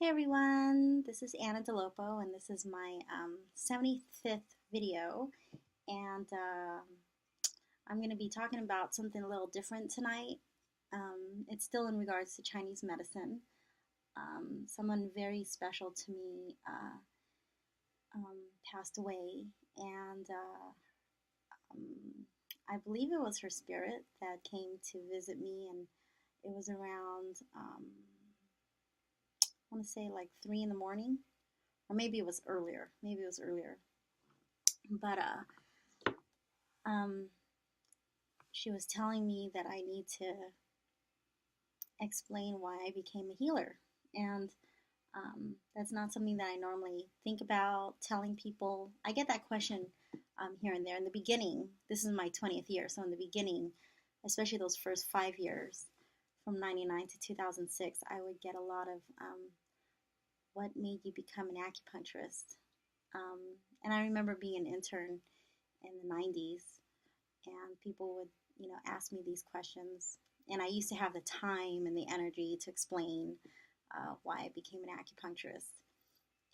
Hey everyone, this is Anna Dolopo, and this is my 75th video. And I'm going to be talking about something a little different tonight. It's still in regards to Chinese medicine. Someone very special to me passed away, and um, I believe it was her spirit that came to visit me, and it was around, I want to say like 3 in the morning. Or maybe it was earlier. Maybe it was earlier. But um, she was telling me that I need to explain why I became a healer, and that's not something that I normally think about telling people. I get that question here and there. In the beginning, this is my 20th year, so in the beginning, especially those first 5 years, from '99 to 2006, I would get a lot of what made you become an acupuncturist. Um, and I remember being an intern in the '90s, and people would, ask me these questions. And I used to have the time and the energy to explain why I became an acupuncturist.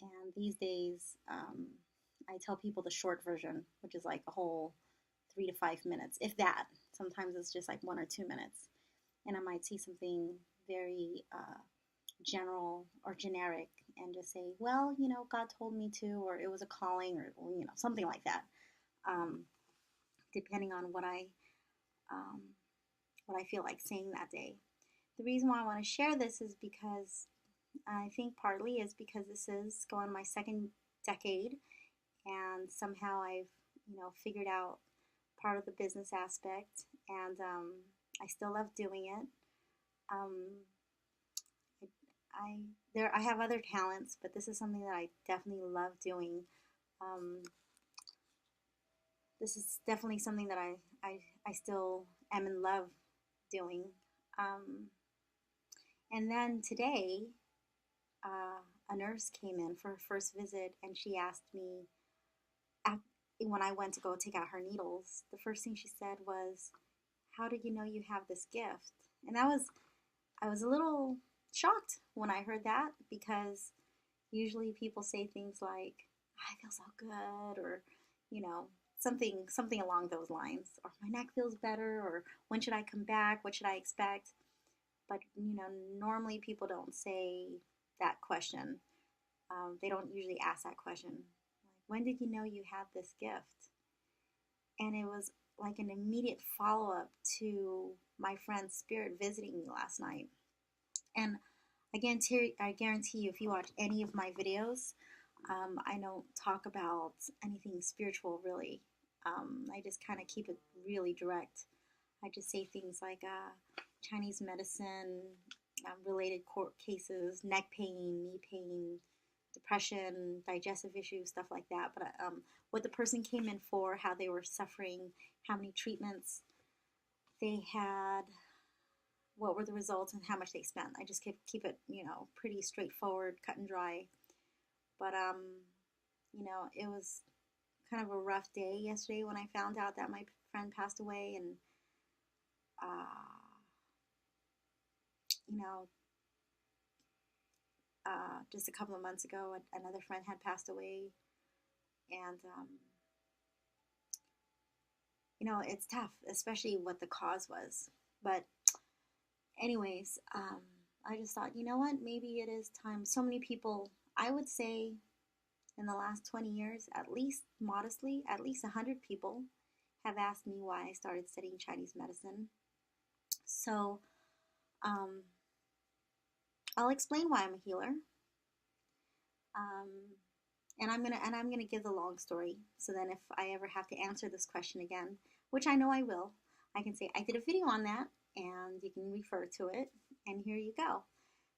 And these days, I tell people the short version, which is like a whole 3 to 5 minutes, if that. Sometimes it's just like 1 or 2 minutes. And I might see something very general or generic and just say, well, God told me to, or it was a calling, or something like that. Um, Depending on um, what I feel like saying that day. The reason why I want to share this is because I think partly is because this is going on my second decade, and somehow I've figured out part of the business aspect, and I still love doing it. Um, I have other talents, but this is something that I definitely love doing. Um, this is definitely something that I still am in love doing. Um, and then today, a nurse came in for her first visit, and she asked me, when I went to go take out her needles, the first thing she said was, "How did you know you have this gift?" And I was a little shocked when I heard that, because usually people say things like, "I feel so good," or, you know, something along those lines, or "My neck feels better," or "When should I come back? What should I expect?" But, normally people don't say that question. They don't usually ask that question. Like, when did you know you had this gift? And it was like an immediate follow up to my friend's spirit visiting me last night. And I guarantee you, if you watch any of my videos, I don't talk about anything spiritual really. I just kind of keep it really direct. I just say things like Chinese medicine, related court cases, neck pain, knee pain, depression, digestive issues, stuff like that. But what the person came in for, how they were suffering, how many treatments they had, what were the results, and how much they spent. I just keep it, pretty straightforward, cut and dry. But it was kind of a rough day yesterday when I found out that my friend passed away, and you know, just a couple of months ago, another friend had passed away, and it's tough, especially what the cause was. But anyways, I just thought, you know what, maybe it is time. So many people, I would say, in the last 20 years, at least modestly, at least 100 people have asked me why I started studying Chinese medicine. So um, I'll explain why I'm a healer. Um, and I'm gonna give the long story. So then, if I ever have to answer this question again, which I know I will, I can say I did a video on that, and you can refer to it. And here you go.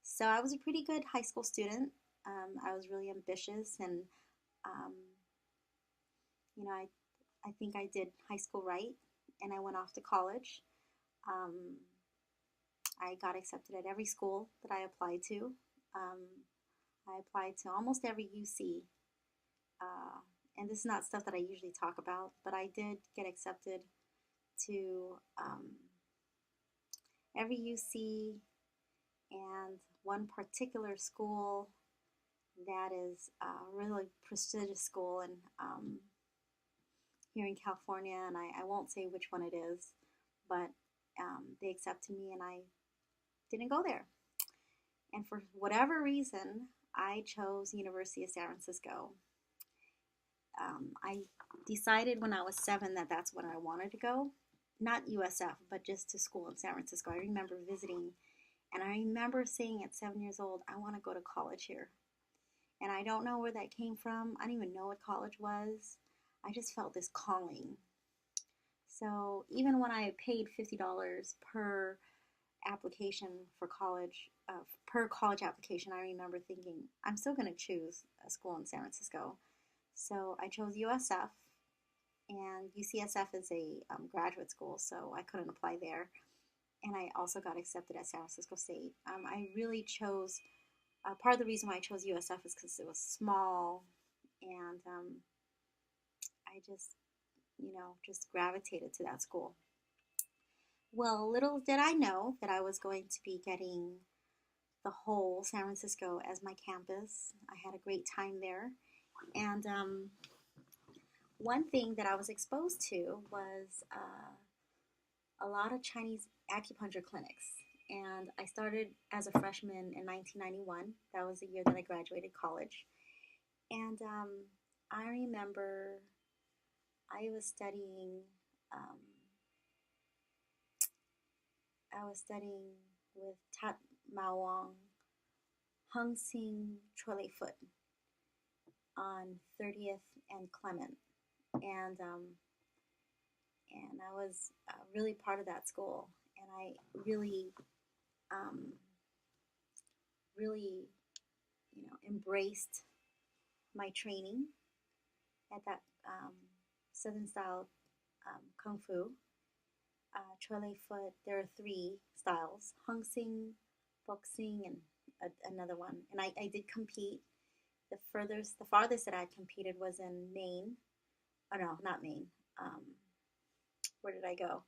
So I was a pretty good high school student. I was really ambitious, and um, I think I did high school right, and I went off to college. Um, I got accepted at every school that I applied to. Um, I applied to almost every UC. And this is not stuff that I usually talk about, but I did get accepted to every UC, and one particular school that is a really prestigious school and here in California, and I won't say which one it is, but they accepted me and I didn't go there. And for whatever reason, I chose University of San Francisco. I decided when I was 7 that that's when I wanted to go, not USF, but just to school in San Francisco. I remember visiting, and I remember saying at 7 years old, I want to go to college here. And I don't know where that came from. I didn't even know what college was. I just felt this calling. So even when I paid $50 per application for college, per college application, I remember thinking, I'm still going to choose a school in San Francisco. So I chose USF, and UCSF is a graduate school, so I couldn't apply there. And I also got accepted at San Francisco State. I really chose, part of the reason why I chose USF is because it was small, and I just gravitated to that school. Well, little did I know that I was going to be getting the whole San Francisco as my campus. I had a great time there. And one thing that I was exposed to was a lot of Chinese acupuncture clinics. And I started as a freshman in 1991. That was the year that I graduated college. And I remember I was studying. Um, I was studying with Tat Mawang, Hung Sing Trolley Foot on 30th and Clement, and I was really part of that school, and I um, really, embraced my training at that Southern style kung fu. Trolley foot. There are three styles: Hung Sing, boxing, and another one. And I did compete. The farthest that I competed was in Maine. Oh no, not Maine. Um, where did I go?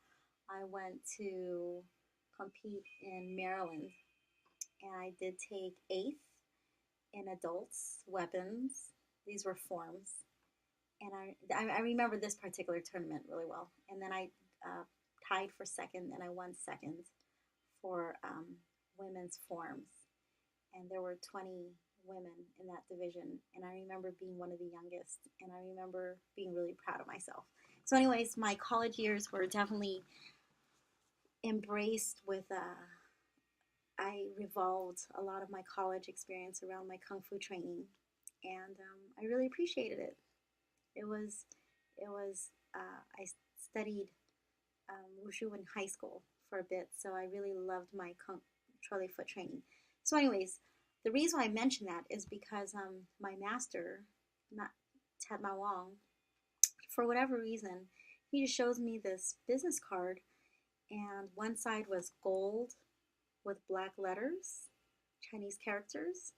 I went to compete in Maryland, and I did take eighth in adults weapons. These were forms, and I remember this particular tournament really well. And then I tied for second, and I won second for women's forms. And there were 20 women in that division, and I remember being one of the youngest, and I remember being really proud of myself. So, anyways, my college years were definitely embraced with. I revolved a lot of my college experience around my kung fu training, and I really appreciated it. It was, it was. I studied wushu in high school for a bit, so I really loved my trolley foot training. So, anyways, the reason I mention that is because my master, not Ted Ma Wong, for whatever reason, he just shows me this business card, and one side was gold with black letters, Chinese characters,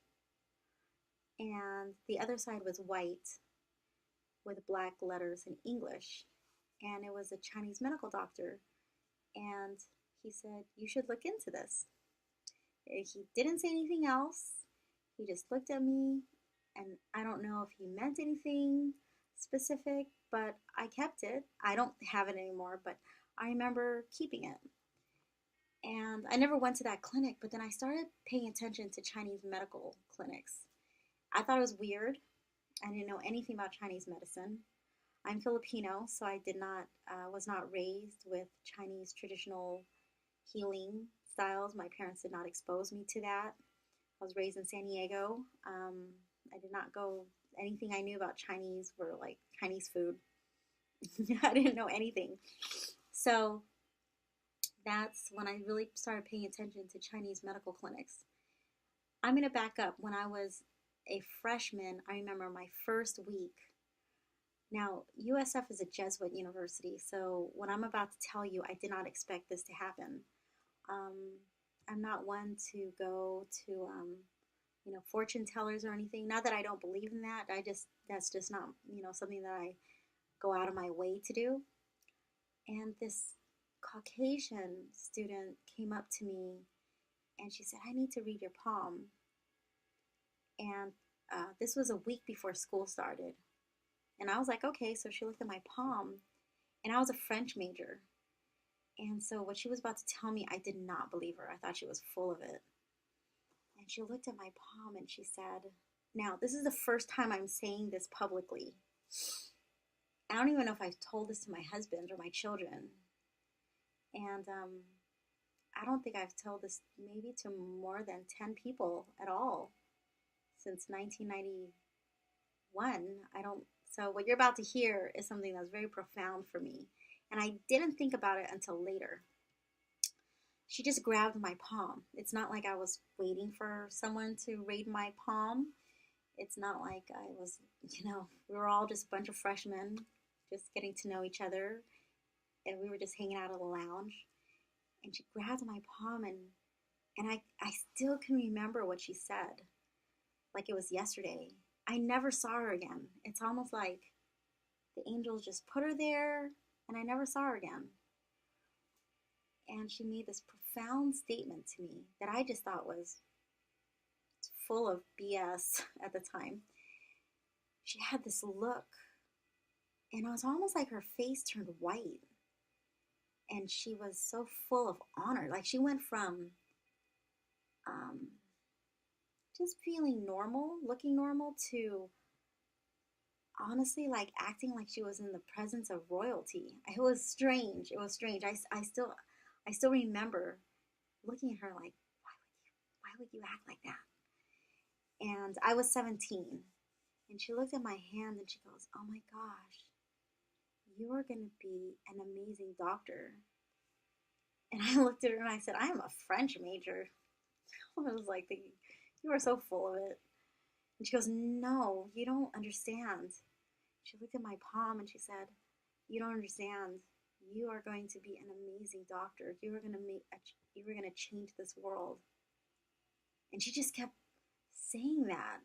and the other side was white with black letters in English. And it was a Chinese medical doctor. And he said, you should look into this. He didn't say anything else. He just looked at me, and I don't know if he meant anything specific, but I kept it. I don't have it anymore, but I remember keeping it. And I never went to that clinic, but then I started paying attention to Chinese medical clinics. I thought it was weird. I didn't know anything about Chinese medicine. I'm Filipino, so I was not raised with Chinese traditional healing styles. My parents did not expose me to that. I was raised in San Diego. I did not go, anything I knew about Chinese were like Chinese food. I didn't know anything. So that's when I really started paying attention to Chinese medical clinics. I'm going to back up. When I was a freshman, I remember my first week. Now, USF is a Jesuit university, so what I'm about to tell you, I did not expect this to happen. I'm not one to go to, fortune tellers or anything. Not that I don't believe in that. That's just not, something that I go out of my way to do. And this Caucasian student came up to me and she said, I need to read your palm. And This was a week before school started. And I was like, okay. So she looked at my palm, and I was a French major. And so what she was about to tell me, I did not believe her. I thought she was full of it. And she looked at my palm and she said, now, this is the first time I'm saying this publicly. I don't even know if I've told this to my husband or my children. And I don't think I've told this maybe to more than 10 people at all since 1991. I don't, so what you're about to hear is something that's very profound for me. And I didn't think about it until later. She just grabbed my palm. It's not like I was waiting for someone to raid my palm. It's not like I was, we were all just a bunch of freshmen just getting to know each other. And we were just hanging out at the lounge. And she grabbed my palm, and I still can remember what she said. Like it was yesterday. I never saw her again. It's almost like the angels just put her there, and I never saw her again. And she made this profound statement to me that I just thought was full of BS at the time. She had this look, and it was almost like her face turned white. And she was so full of honor. Like she went from um, just feeling normal, looking normal, to honestly like acting like she was in the presence of royalty. It was strange. It was strange. I still remember looking at her like, why would you act like that? And I was 17, and she looked at my hand and she goes, oh my gosh, you are going to be an amazing doctor. And I looked at her and I said, I am a French major. I was like, you are so full of it. And she goes, no, you don't understand. She looked at my palm and she said, you don't understand. You are going to be an amazing doctor. You are going to change this world. And she just kept saying that.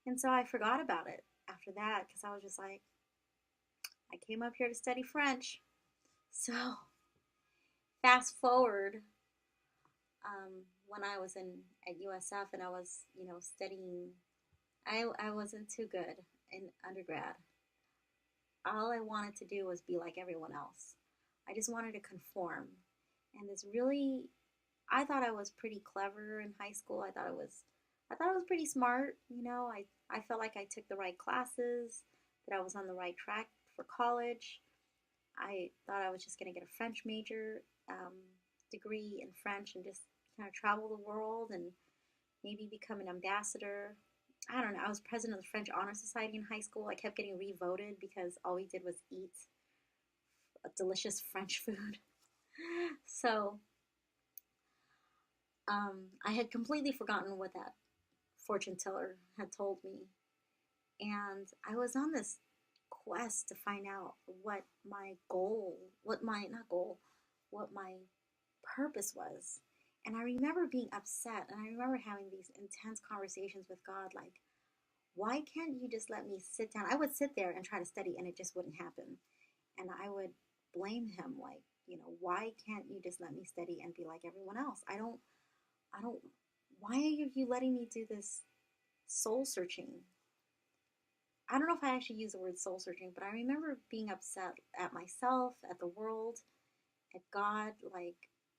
And so I forgot about it after that, because I was just like, I came up here to study French. So fast forward, when I was at USF and I was, studying, I wasn't too good in undergrad. All I wanted to do was be like everyone else. I just wanted to conform. And I thought I was pretty clever in high school. I thought I was pretty smart. I felt like I took the right classes, that I was on the right track for college. I thought I was just going to get a French major, degree in French, and just kind of travel the world and maybe become an ambassador. I don't know. I was president of the French Honor Society in high school. I kept getting re-voted because all we did was eat a delicious French food. So I had completely forgotten what that fortune teller had told me. And I was on this quest to find out what my goal, not goal, what my purpose was. And I remember being upset, and I remember having these intense conversations with God, like, why can't you just let me sit down? I would sit there and try to study, and it just wouldn't happen. And I would blame him, like, why can't you just let me study and be like everyone else? I don't, why are you letting me do this soul searching? I don't know if I actually use the word soul searching, but I remember being upset at myself, at the world, at God, like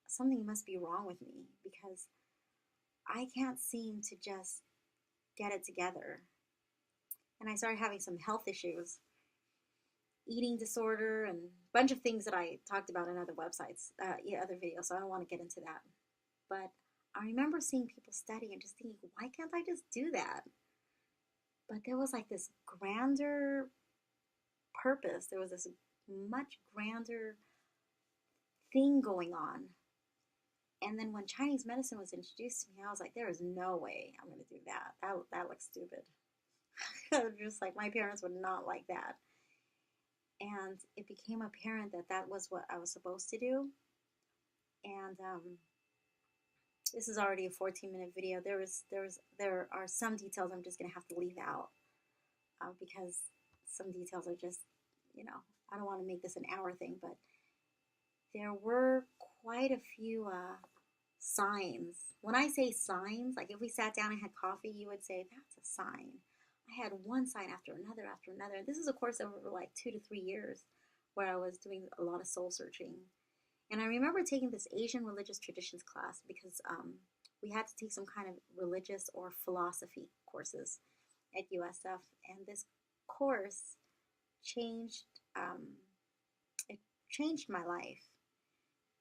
something must be wrong with me because I can't seem to just get it together. And I started having some health issues, eating disorder, and a bunch of things that I talked about in other websites, other videos, so I don't want to get into that. But I remember seeing people study and just thinking, why can't I just do that? But there was like this grander purpose. There was this much grander thing going on. And then when Chinese medicine was introduced to me, I was like, there is no way I'm going to do that. That looks stupid. Just like my parents would not like that. And it became apparent that that was what I was supposed to do. And this is already a 14-minute video. There are some details I'm just going to have to leave out because some details are just, I don't want to make this an hour thing, but there were quite a few signs. When I say signs, like if we sat down and had coffee, you would say, that's a sign. I had one sign after another after another. This is a course over like 2 to 3 years where I was doing a lot of soul searching. And I remember taking this Asian religious traditions class because we had to take some kind of religious or philosophy courses at USF. And this course changed it changed my life.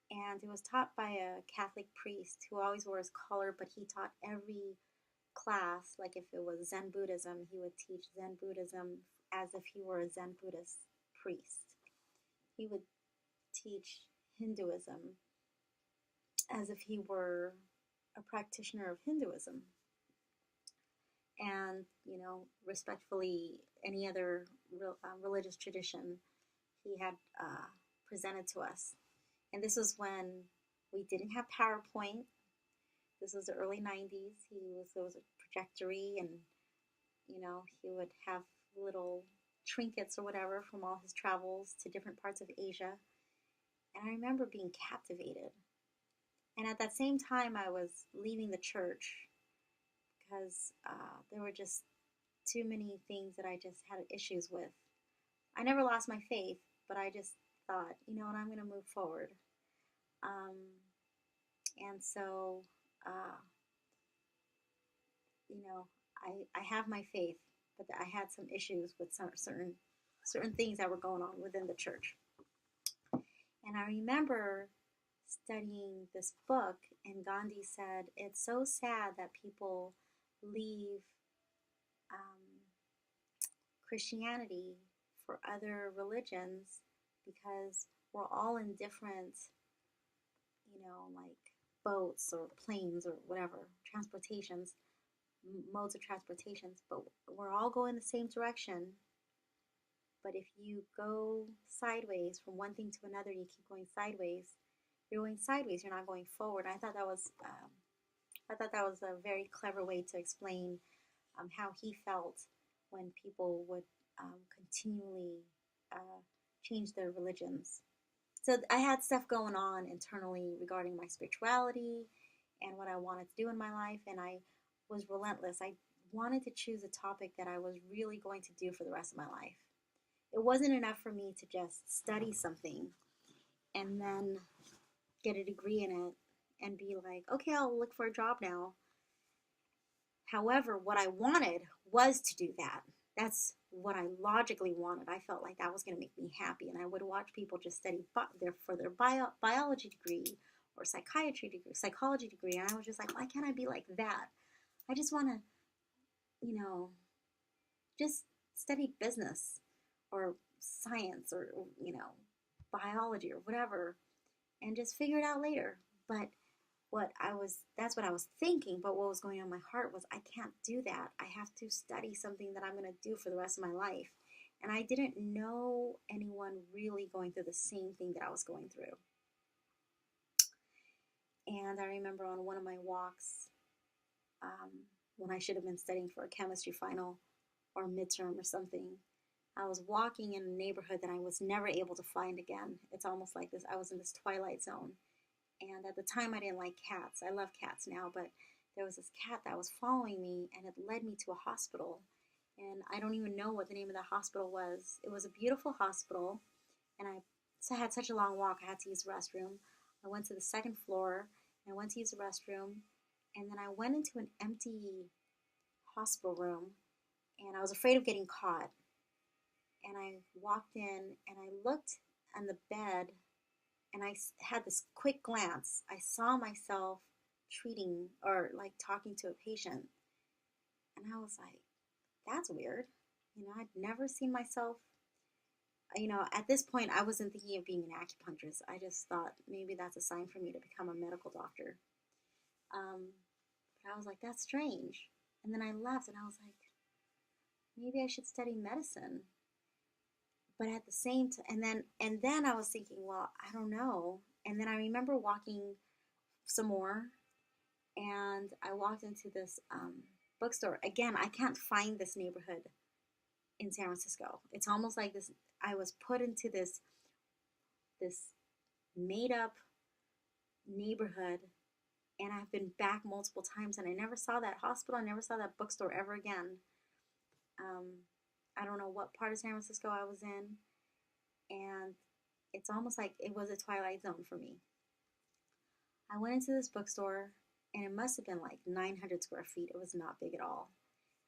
And it was taught by a Catholic priest who always wore his collar, but he taught every class, like if it was Zen Buddhism, he would teach Zen Buddhism as if he were a Zen Buddhist priest. He would teach Hinduism as if he were a practitioner of Hinduism. And, respectfully, any other religious tradition he had presented to us. And this was when we didn't have PowerPoint. This was the early 90s. There was a trajectory, and, he would have little trinkets or whatever from all his travels to different parts of Asia. And I remember being captivated. And at that same time, I was leaving the church because there were just too many things that I just had issues with. I never lost my faith, but I just thought, you know what, I'm going to move forward. And so, I have my faith, but I had some issues with some certain things that were going on within the church. And I remember studying this book, and Gandhi said, it's so sad that people leave Christianity for other religions because we're all in different, like boats or planes or whatever, modes of transportations, but we're all going the same direction. But if you go sideways from one thing to another, you keep going sideways, you're going sideways, you're not going forward. I thought that was a very clever way to explain how he felt when people would continually change their religions. So I had stuff going on internally regarding my spirituality and what I wanted to do in my life, and I was relentless. I wanted to choose a topic that I was really going to do for the rest of my life. It wasn't enough for me to just study something and then get a degree in it and be like, okay, I'll look for a job now. However, what I wanted was to do that. That's what I logically wanted. I felt like that was going to make me happy. And I would watch people just study for their biology degree or psychology degree. And I was just like, why can't I be like that? I just want to, just study business or science or, biology or whatever and just figure it out later. But that's what I was thinking, but what was going on in my heart was, I can't do that. I have to study something that I'm going to do for the rest of my life. And I didn't know anyone really going through the same thing that I was going through. And I remember on one of my walks, when I should have been studying for a chemistry final or midterm or something, I was walking in a neighborhood that I was never able to find again. It's almost like this, I was in this twilight zone. And at the time, I didn't like cats. I love cats now, but there was this cat that was following me, and it led me to a hospital. And I don't even know what the name of the hospital was. It was a beautiful hospital, and I had such a long walk. I had to use the restroom. I went to the second floor, and I went to use the restroom, and then I went into an empty hospital room, and I was afraid of getting caught. And I walked in, and I looked on the bed, and I had this quick glance. I saw myself treating or like talking to a patient. And I was like, that's weird. I'd never seen myself. At this point, I wasn't thinking of being an acupuncturist. I just thought maybe that's a sign for me to become a medical doctor. But I was like, that's strange. And then I left and I was like, maybe I should study medicine. But at the same time, and then I was thinking, well, I don't know. And then I remember walking some more, and I walked into this bookstore. Again, I can't find this neighborhood in San Francisco. It's almost like this. I was put into this made up neighborhood And I've been back multiple times, and I never saw that hospital. I never saw that bookstore ever again. Um, I don't know what part of San Francisco I was in, and it's almost like it was a twilight zone for me. I went into this bookstore, and it must have been like 900 square feet. It was not big at all.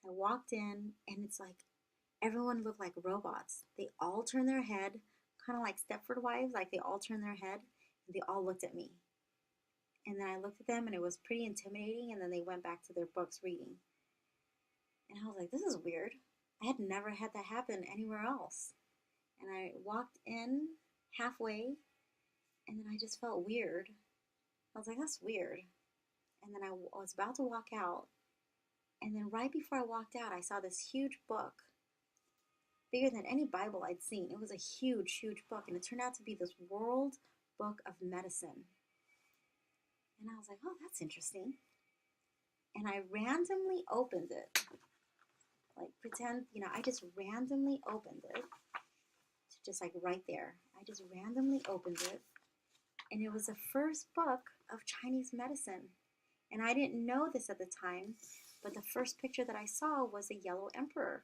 I walked in, and it's like everyone looked like robots. They all turned their head, kind of like Stepford Wives, like they all turned their head, and they all looked at me. And then I looked at them, and it was pretty intimidating, and then they went back to their books reading. And I was like, this is weird. I had never had that happen anywhere else. And I walked in halfway, and then I just felt weird. I was like, that's weird. And then I was about to walk out, and then right before I walked out, I saw this huge book, bigger than any Bible I'd seen. It was a huge, huge book, and it turned out to be this World Book of Medicine. And I was like, oh, that's interesting. And I randomly opened it. Like, pretend, I just randomly opened it. Just like right there. I just randomly opened it. And it was the first book of Chinese medicine. And I didn't know this at the time, but the first picture that I saw was a yellow emperor.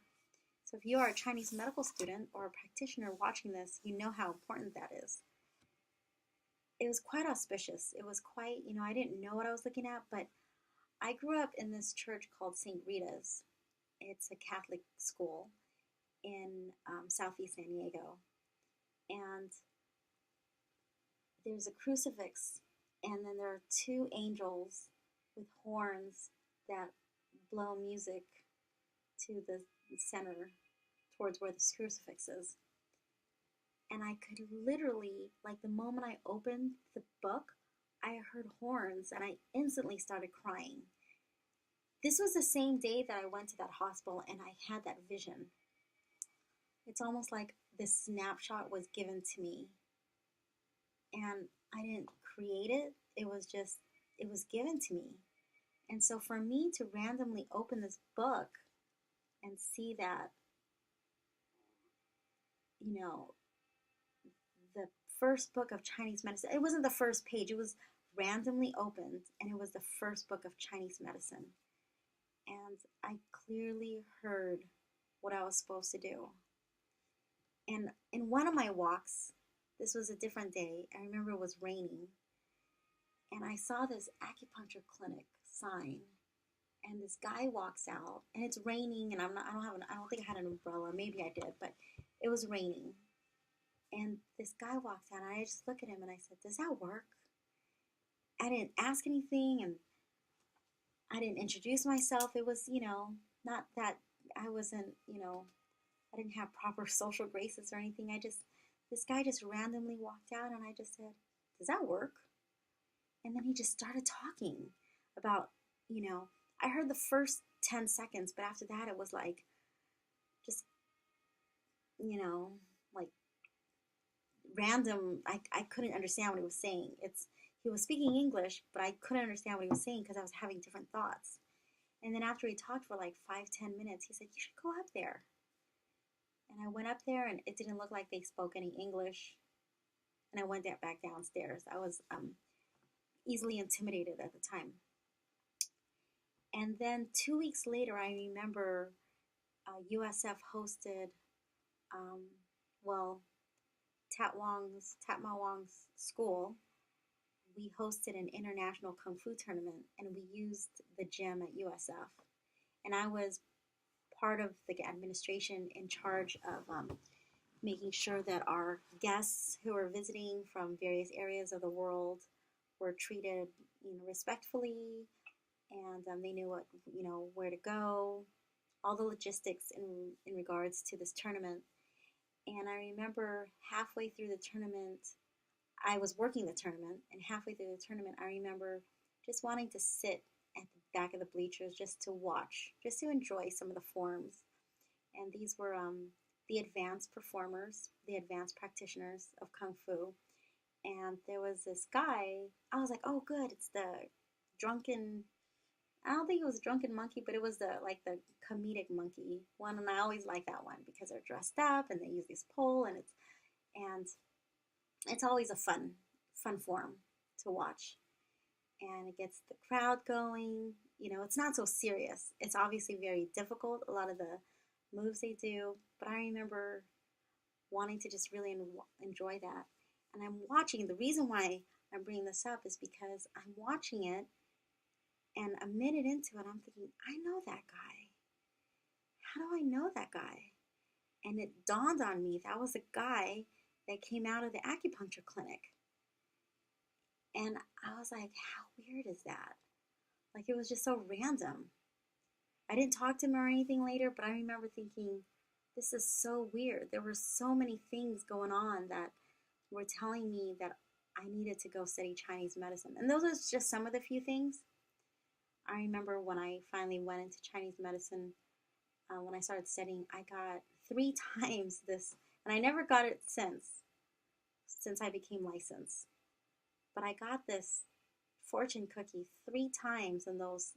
So if you are a Chinese medical student or a practitioner watching this, you know how important that is. It was quite auspicious. It was quite, I didn't know what I was looking at, but I grew up in this church called St. Rita's. It's a Catholic school in southeast San Diego. And there's a crucifix, and then there are two angels with horns that blow music to the center towards where the crucifix is. And I could literally, like the moment I opened the book, I heard horns and I instantly started crying. This was the same day that I went to that hospital and I had that vision. It's almost like this snapshot was given to me. And I didn't create it. It was given to me. And so for me to randomly open this book and see that, the first book of Chinese medicine, it wasn't the first page, it was randomly opened, and it was the first book of Chinese medicine. And I clearly heard what I was supposed to do. And in one of my walks, this was a different day, I remember it was raining, and I saw this acupuncture clinic sign, and this guy walks out, and it's raining, and I don't think I had an umbrella, maybe I did, but it was raining. And this guy walks out, and I just look at him, and I said, does that work? I didn't ask anything, and I didn't introduce myself. It was, not that I wasn't, I didn't have proper social graces or anything. This guy just randomly walked out, and I just said, does that work? And then he just started talking about, I heard the first 10 seconds, but after that it was like, just, like random. I couldn't understand what he was saying. He was speaking English, but I couldn't understand what he was saying because I was having different thoughts. And then after he talked for like 5-10 minutes, he said, you should go up there. And I went up there, and it didn't look like they spoke any English. And I went back downstairs. I was easily intimidated at the time. And then 2 weeks later, I remember USF hosted, Tat Ma Wong's school. We hosted an international Kung Fu tournament, and we used the gym at USF. And I was part of the administration in charge of making sure that our guests who were visiting from various areas of the world were treated, respectfully, and they knew what, where to go, all the logistics in regards to this tournament. And I remember halfway through the tournament, I was working the tournament, and halfway through the tournament, I remember just wanting to sit at the back of the bleachers just to watch, just to enjoy some of the forms. And these were the advanced performers, the advanced practitioners of Kung Fu. And there was this guy, I was like, oh good, it's the drunken, I don't think it was a drunken monkey, but it was the comedic monkey one, and I always like that one because they're dressed up and they use this pole, and it's always a fun form to watch. and it gets the crowd going. You know, it's not so serious. It's obviously very difficult, a lot of the moves they do, but I remember wanting to just really enjoy that. And I'm watching, the reason why I'm bringing this up is because I'm watching it, and a minute into it, I'm thinking, I know that guy. How do I know that guy? And it dawned on me that was a guy that came out of the acupuncture clinic. And I was like, how weird is that? Like, it was just so random. I didn't talk to him or anything later, but I remember thinking, this is so weird. There were so many things going on that were telling me that I needed to go study Chinese medicine. And those are just some of the few things. I remember when I finally went into Chinese medicine, when I started studying, I got 3 times this, and I never got it since I became licensed. But I got this fortune cookie 3 times in those.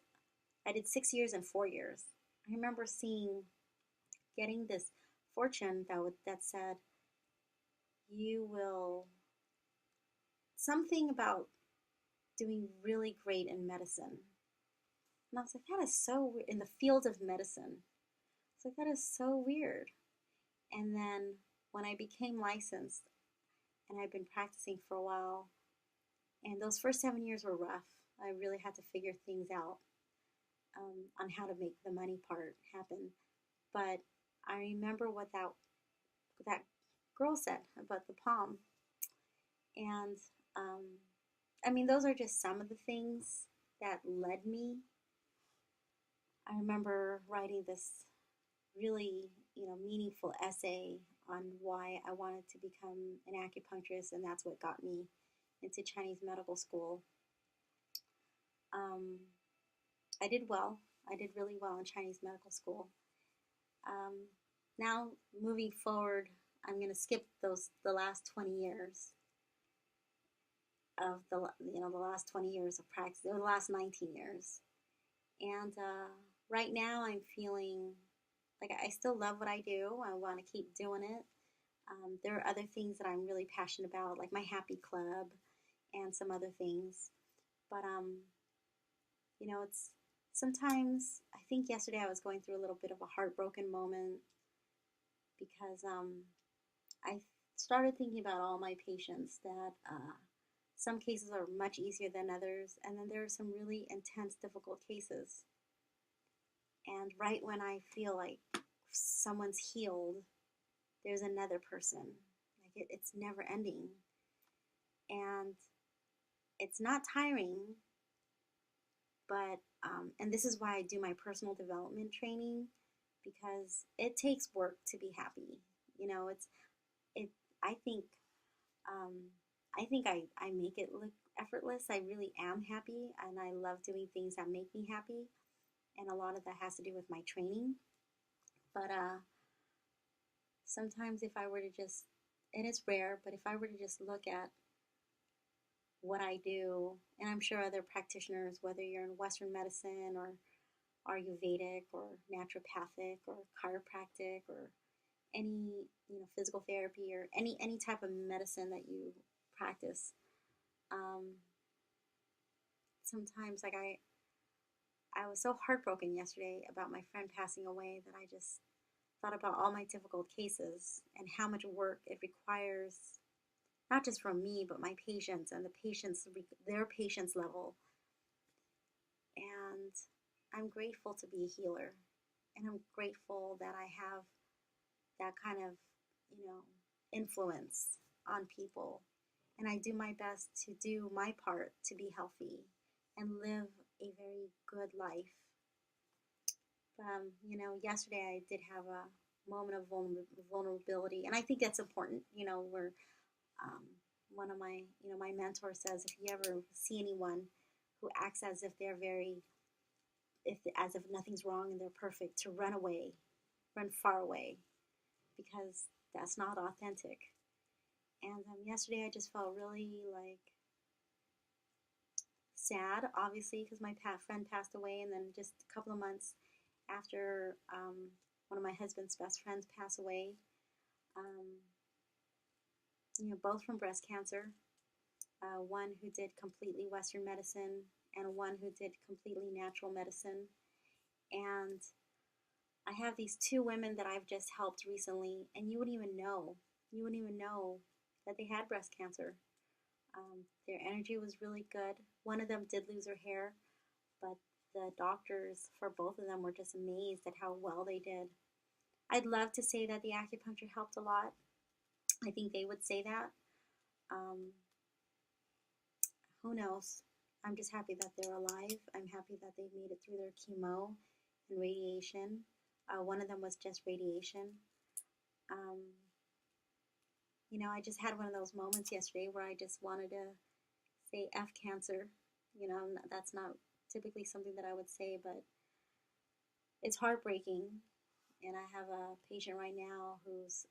I did 6 years and 4 years. I remember getting this fortune that said, you will, something about doing really great in medicine. And I was like, that is so weird. In the field of medicine. I was like, that is so weird. And then when I became licensed, and I've been practicing for a while, and those first 7 years were rough. I really had to figure things out on how to make the money part happen. But I remember what that girl said about the palm, and um, I mean, those are just some of the things that led me. I remember writing this really, meaningful essay on why I wanted to become an acupuncturist, and that's what got me into Chinese medical school. Um, I did well. I did really well in Chinese medical school. Um, Now, moving forward, I'm going to skip the last 20 years of the last 20 years of practice, or the last 19 years. And right now, I'm feeling like I still love what I do. I want to keep doing it. There are other things that I'm really passionate about, like my Happy Club and some other things. But it's sometimes I think yesterday I was going through a little bit of a heartbroken moment because I started thinking about all my patients that some cases are much easier than others, and then there are some really intense, difficult cases. And right when I feel like someone's healed, there's another person. Like it's never ending. And it's not tiring, but, and this is why I do my personal development training, because it takes work to be happy. You know, it, I think, um, I make it look effortless. I really am happy, and I love doing things that make me happy. And a lot of that has to do with my training. But sometimes if I were to just, and it's rare, but if I were to just look at what I do, and I'm sure other practitioners, whether you're in Western medicine or Ayurvedic or naturopathic or chiropractic or any physical therapy or any type of medicine that you practice, um, sometimes like I was so heartbroken yesterday about my friend passing away that I just thought about all my difficult cases and how much work it requires, not just from me, but my patients and their patients level. And I'm grateful to be a healer. And I'm grateful that I have that kind of, influence on people. And I do my best to do my part to be healthy and live a very good life. Yesterday I did have a moment of vulnerability, and I think that's important. Where um, one of my mentors says, if you ever see anyone who acts as if they're as if nothing's wrong and they're perfect, to run away, run far away, because that's not authentic. And yesterday I just felt really like sad, obviously, because my friend passed away, and then just a couple of months after one of my husband's best friends passed away, both from breast cancer. one who did completely Western medicine, and one who did completely natural medicine. And I have these two women that I've just helped recently, and you wouldn't even know. You wouldn't even know that they had breast cancer. Their energy was really good. One of them did lose her hair, but the doctors for both of them were just amazed at how well they did. I'd love to say that the acupuncture helped a lot. I think they would say that. Um, who knows? I'm just happy that they're alive. I'm happy that they made it through their chemo and radiation. One of them was just radiation. Um, I just had one of those moments yesterday where I just wanted to say F cancer. That's not typically something that I would say, but it's heartbreaking. And I have a patient right now who's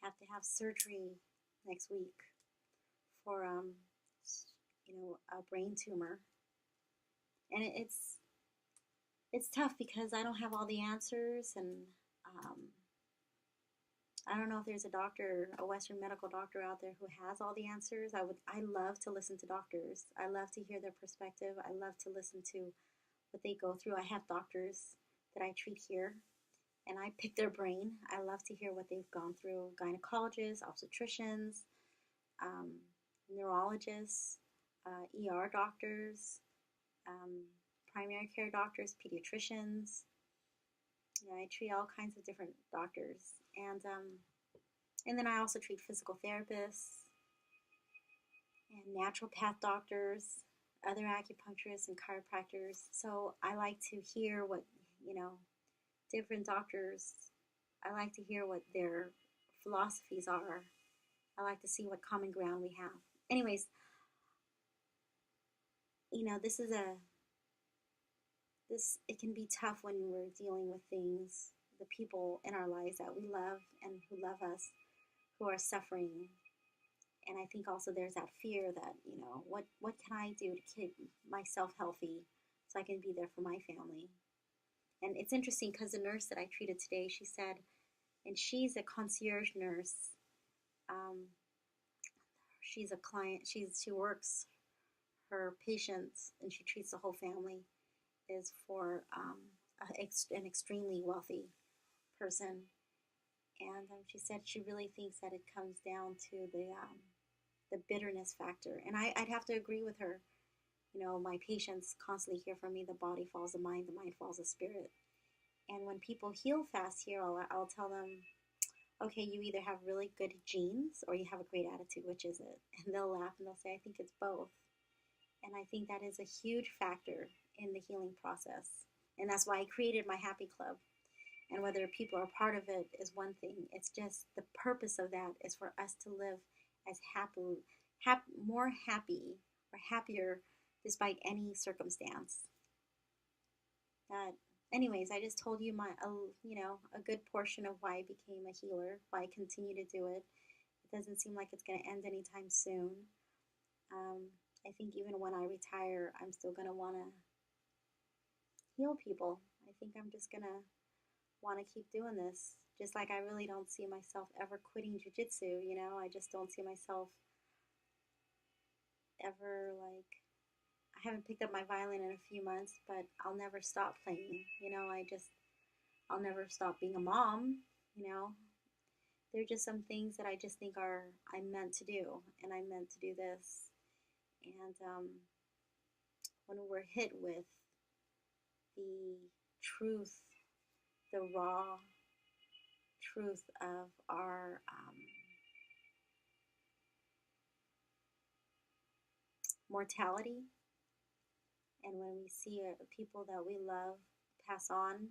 have to have surgery next week for a brain tumor, and it's tough because I don't have all the answers, and um, I don't know if there's a Western medical doctor out there who has all the answers. I love to listen to doctors. I love to hear their perspective. I love to listen to what they go through. I have doctors that I treat here, and I pick their brain. I love to hear what they've gone through. Gynecologists, obstetricians, um, neurologists, ER doctors, um, primary care doctors, pediatricians. I treat all kinds of different doctors, and then I also treat physical therapists and naturopath doctors, other acupuncturists and chiropractors. So I like to hear what different doctors. I like to hear what their philosophies are. I like to see what common ground we have. Anyways, this is it can be tough when we're dealing with things, the people in our lives that we love and who love us, who are suffering. And I think also there's that fear that, what can I do to keep myself healthy so I can be there for my family? And it's interesting because the nurse that I treated today, she said, and she's a concierge nurse. She's a client. She works her patients and she treats the whole family. Is for an extremely wealthy person, and she said she really thinks that it comes down to the bitterness factor, and I'd have to agree with her. My patients constantly hear from me: the body follows the mind follows the spirit. And when people heal fast here, I'll tell them, okay, you either have really good genes or you have a great attitude. Which is it? And they'll laugh and they'll say, I think it's both. And I think that is a huge factor in the healing process. And that's why I created my happy club. And whether people are part of it is one thing. It's just the purpose of that is for us to live as more happy or happier despite any circumstance. Anyways, I just told you a good portion of why I became a healer, why I continue to do it. It doesn't seem like it's going to end anytime soon. I think even when I retire, I'm still going to want to heal people. I think I'm just going to want to keep doing this. Just like I really don't see myself ever quitting jiu-jitsu, I just don't see myself ever I haven't picked up my violin in a few months, but I'll never stop playing. I'll never stop being a mom, There are just some things that I just think I'm meant to do, and I'm meant to do this. And when we're hit with the truth, the raw truth of our mortality, and when we see people that we love pass on,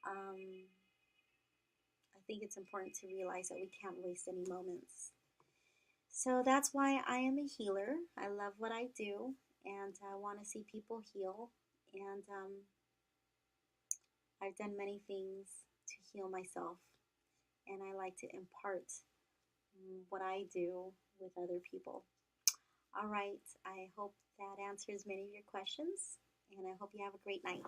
I think it's important to realize that we can't waste any moments. So that's why I am a healer. I love what I do, and I want to see people heal. And I've done many things to heal myself, and I like to impart what I do with other people. All right, I hope that answers many of your questions, and I hope you have a great night.